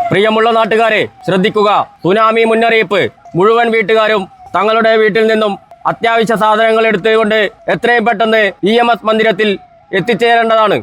പ്രിയമുള്ള നാട്ടുകാരെ ശ്രദ്ധിക്കുക. സുനാമി മുന്നറിയിപ്പ്. മുഴുവൻ വീട്ടുകാരും തങ്ങളുടെ വീട്ടിൽ നിന്നും അത്യാവശ്യ സാധനങ്ങൾ എടുത്തുകൊണ്ട് എത്രയും പെട്ടെന്ന് EMS മന്ദിരത്തിൽ എത്തിച്ചേരേണ്ടതാണ്.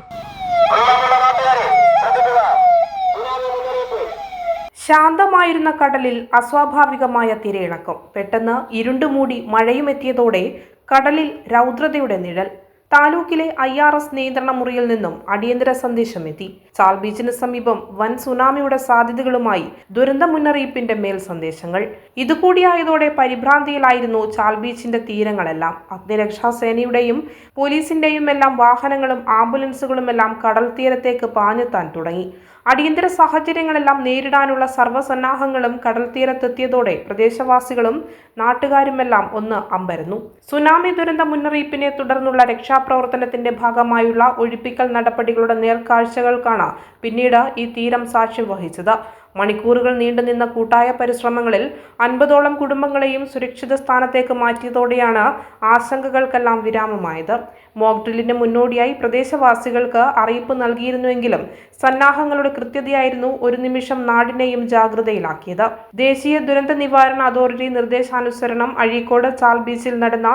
ശാന്തമായിരുന്ന കടലിൽ അസ്വാഭാവികമായ തിരയിളക്കം. പെട്ടെന്ന് ഇരുണ്ടുമൂടി മഴയും എത്തിയതോടെ കടലിൽ രൗദ്രതയുടെ നിഴൽ. താലൂക്കിലെ IRS നിയന്ത്രണ മുറിയിൽ നിന്നും അടിയന്തര സന്ദേശം എത്തി. ചാൽ ബീച്ചിന് സമീപം വൻ സുനാമിയുടെ സാധ്യതകളുമായി ദുരന്ത മുന്നറിയിപ്പിന്റെ മേൽ സന്ദേശങ്ങൾ. ഇതുകൂടിയായതോടെ പരിഭ്രാന്തിയിലായിരുന്നു ചാൽ ബീച്ചിന്റെ തീരങ്ങളെല്ലാം. അഗ്നിരക്ഷാസേനയുടെയും പോലീസിന്റെയും എല്ലാം വാഹനങ്ങളും ആംബുലൻസുകളുമെല്ലാം കടൽ തീരത്തേക്ക് പാഞ്ഞെത്താൻ തുടങ്ങി. അടിയന്തര സാഹചര്യങ്ങളെല്ലാം നേരിടാനുള്ള സർവ്വസന്നാഹങ്ങളും കടൽ തീരത്തെത്തിയതോടെ പ്രദേശവാസികളും നാട്ടുകാരുമെല്ലാം ഒന്ന് അമ്പരന്നു. സുനാമി ദുരന്ത മുന്നറിയിപ്പിനെ തുടർന്നുള്ള രക്ഷാപ്രവർത്തനത്തിന്റെ ഭാഗമായുള്ള ഒഴിപ്പിക്കൽ നടപടികളുടെ നേർക്കാഴ്ചകൾക്കാണ് പിന്നീട് ഈ തീരം സാക്ഷ്യം വഹിച്ചത്. മണിക്കൂറുകൾ നീണ്ടുനിന്ന കൂട്ടായ പരിശ്രമങ്ങളിൽ 50ഓളം കുടുംബങ്ങളെയും സുരക്ഷിത സ്ഥാനത്തേക്ക് മാറ്റിയതോടെയാണ് ആശങ്കകൾക്കെല്ലാം വിരാമമായത്. മോക്ക് ഡ്രില്ലിന് മുന്നോടിയായി പ്രദേശവാസികൾക്ക് അറിയിപ്പ് നൽകിയിരുന്നുവെങ്കിലും സന്നാഹങ്ങളുടെ കൃത്യതയായിരുന്നു ഒരു നിമിഷം നാടിനെയും ജാഗ്രതയിലാക്കിയത്. ദേശീയ ദുരന്ത നിവാരണ അതോറിറ്റി നിർദ്ദേശാനുസരണം അഴീക്കോട് ചാൽ ബീച്ചിൽ നടന്ന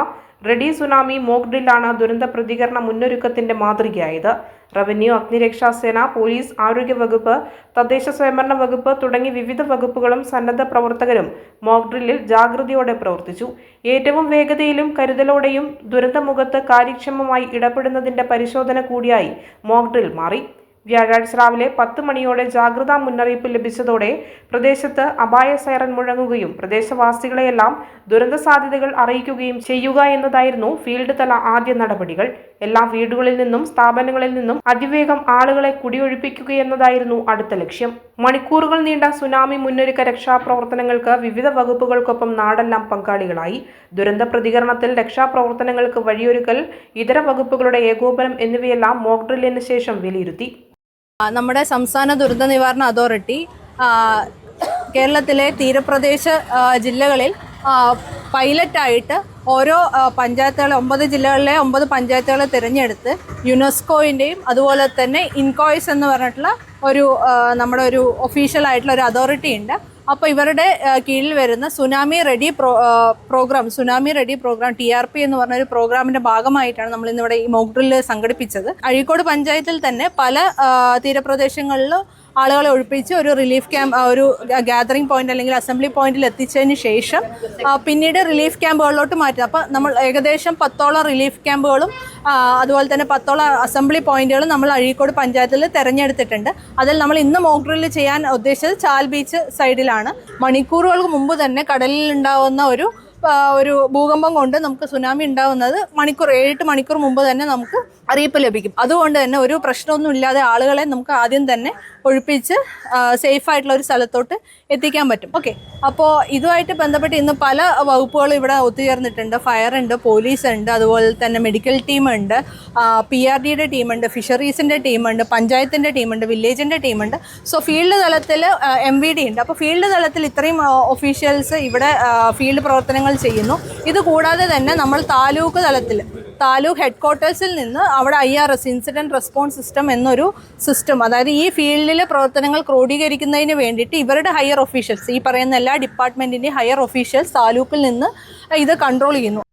റെഡി സുനാമി മോക്ക് ഡ്രില്ലാണ് ദുരന്ത പ്രതികരണ മുന്നൊരുക്കത്തിന്റെ മാതൃകയായത്. റവന്യൂ, അഗ്നിരക്ഷാസേന, പോലീസ്, ആരോഗ്യവകുപ്പ്, തദ്ദേശ സ്വയംഭരണ വകുപ്പ് തുടങ്ങി വിവിധ വകുപ്പുകളും സന്നദ്ധ പ്രവർത്തകരും മോക്ക് ഡ്രില്ലിൽ ജാഗ്രതയോടെ പ്രവർത്തിച്ചു. ഏറ്റവും വേഗതയിലും കരുതലോടെയും ദുരന്തമുഖത്ത് കാര്യക്ഷമമായി ഇടപെടുന്നതിന്റെ പരിശോധന കൂടിയായി മോക്ക് ഡ്രിൽ മാറി. വ്യാഴാഴ്ച രാവിലെ 10 മണിയോടെ ജാഗ്രതാ മുന്നറിയിപ്പ് ലഭിച്ചതോടെ പ്രദേശത്ത് അപായ സൈറൻ മുഴങ്ങുകയും പ്രദേശവാസികളെയെല്ലാം ദുരന്ത സാധ്യതകൾ അറിയിക്കുകയും ചെയ്യുക എന്നതായിരുന്നു ഫീൽഡ് തല ആദ്യ നടപടികൾ. എല്ലാ വീടുകളിൽ നിന്നും സ്ഥാപനങ്ങളിൽ നിന്നും അതിവേഗം ആളുകളെ കുടിയൊഴിപ്പിക്കുകയെന്നതായിരുന്നു അടുത്ത ലക്ഷ്യം. മണിക്കൂറുകൾ നീണ്ട സുനാമി മുന്നൊരുക്ക രക്ഷാപ്രവർത്തനങ്ങൾക്ക് വിവിധ വകുപ്പുകൾക്കൊപ്പം നാടെല്ലാം പങ്കാളികളായി. ദുരന്ത പ്രതികരണത്തിൽ രക്ഷാപ്രവർത്തനങ്ങൾക്ക് വഴിയൊരുക്കൽ, ഇതര വകുപ്പുകളുടെ ഏകോപനം എന്നിവയെല്ലാം മോക്ക് ഡ്രില്ലിന് ശേഷം വിലയിരുത്തി. നമ്മുടെ സംസ്ഥാന ദുരന്ത നിവാരണ അതോറിറ്റി കേരളത്തിലെ തീരപ്രദേശ ജില്ലകളിൽ പൈലറ്റായിട്ട് ഓരോ പഞ്ചായത്തുകളെ 9 ജില്ലകളിലെ 9 പഞ്ചായത്തുകളെ തിരഞ്ഞെടുത്ത് യുനെസ്കോയിൻ്റെയും അതുപോലെ തന്നെ ഇൻകോയ്സ് എന്ന് പറഞ്ഞിട്ടുള്ള നമ്മുടെ ഒരു ഒഫീഷ്യൽ ആയിട്ടുള്ള ഒരു അതോറിറ്റി ഉണ്ട്. അപ്പോൾ ഇവരുടെ കീഴിൽ വരുന്ന സുനാമി റെഡി പ്രോഗ്രാം TRP എന്ന് പറഞ്ഞൊരു പ്രോഗ്രാമിൻ്റെ ഭാഗമായിട്ടാണ് നമ്മൾ ഇന്നിവിടെ ഈ മോക്ക് ഡ്രില്ല് സംഘടിപ്പിച്ചത്. അഴീക്കോട് പഞ്ചായത്തിൽ തന്നെ പല തീരപ്രദേശങ്ങളിൽ ആളുകളെ ഒഴിപ്പിച്ച് ഒരു റിലീഫ് ക്യാമ്പ്, ഒരു ഗ്യാതറിംഗ് പോയിന്റ് അല്ലെങ്കിൽ അസംബ്ലി പോയിന്റിൽ എത്തിച്ചതിന് ശേഷം പിന്നീട് റിലീഫ് ക്യാമ്പുകളിലോട്ട് മാറ്റുക. അപ്പോൾ നമ്മൾ ഏകദേശം 10ഓളം റിലീഫ് ക്യാമ്പുകളും അതുപോലെ തന്നെ 10ഓളം അസംബ്ലി പോയിന്റുകളും നമ്മൾ അഴീക്കോട് പഞ്ചായത്തിൽ തിരഞ്ഞെടുത്തിട്ടുണ്ട്. അതിൽ നമ്മൾ ഇന്ന് മോക്ക് ഡ്രില്ല് ചെയ്യാൻ ഉദ്ദേശിച്ചത് ചാൽ ബീച്ച് സൈഡിലാണ്. മണിക്കൂറുകൾക്ക് മുമ്പ് തന്നെ കടലിൽ ഉണ്ടാവുന്ന ഒരു ഭൂകമ്പം കൊണ്ട് നമുക്ക് സുനാമി ഉണ്ടാവുന്നത് 7-8 മണിക്കൂർ മുമ്പ് തന്നെ നമുക്ക് അറിയിപ്പ് ലഭിക്കും. അതുകൊണ്ട് തന്നെ ഒരു പ്രശ്നമൊന്നും ഇല്ലാതെ ആളുകളെ നമുക്ക് ആദ്യം തന്നെ ഒഴിപ്പിച്ച് സേഫായിട്ടുള്ള ഒരു സ്ഥലത്തോട്ട് എത്തിക്കാൻ പറ്റും. ഓക്കെ, അപ്പോൾ ഇതുമായിട്ട് ബന്ധപ്പെട്ട് ഇന്ന് പല വകുപ്പുകളും ഇവിടെ ഒത്തുചേർന്നിട്ടുണ്ട്. ഫയർ ഉണ്ട്, പോലീസ് ഉണ്ട്, അതുപോലെ തന്നെ മെഡിക്കൽ ടീമുണ്ട്, PRDയുടെ ടീമുണ്ട്, ഫിഷറീസിൻ്റെ ടീമുണ്ട്, പഞ്ചായത്തിൻ്റെ ടീമുണ്ട്, വില്ലേജിൻ്റെ ടീമുണ്ട്. സോ ഫീൽഡ് തലത്തിൽ MVD ഉണ്ട്. അപ്പോൾ ഫീൽഡ് തലത്തിൽ ഇത്രയും ഒഫീഷ്യൽസ് ഇവിടെ ഫീൽഡ് പ്രവർത്തനങ്ങൾ ചെയ്യുന്നു. ഇത് കൂടാതെ തന്നെ നമ്മൾ താലൂക്ക് ഹെഡ്ക്വാർട്ടേഴ്സിൽ നിന്ന് അവിടെ IRS ഇൻസിഡൻറ്റ് റെസ്പോൺസ് സിസ്റ്റം എന്നൊരു സിസ്റ്റം, അതായത് ഈ ഫീൽഡിലെ പ്രവർത്തനങ്ങൾ ക്രോഡീകരിക്കുന്നതിന് വേണ്ടിയിട്ട് ഇവരുടെ ഹയർ ഒഫീഷ്യൽസ്, ഈ പറയുന്ന എല്ലാ ഡിപ്പാർട്ട്മെൻറ്റിൻ്റെയും ഹയർ ഒഫീഷ്യൽസ് താലൂക്കിൽ നിന്ന് ഇത് കൺട്രോൾ ചെയ്യുന്നു.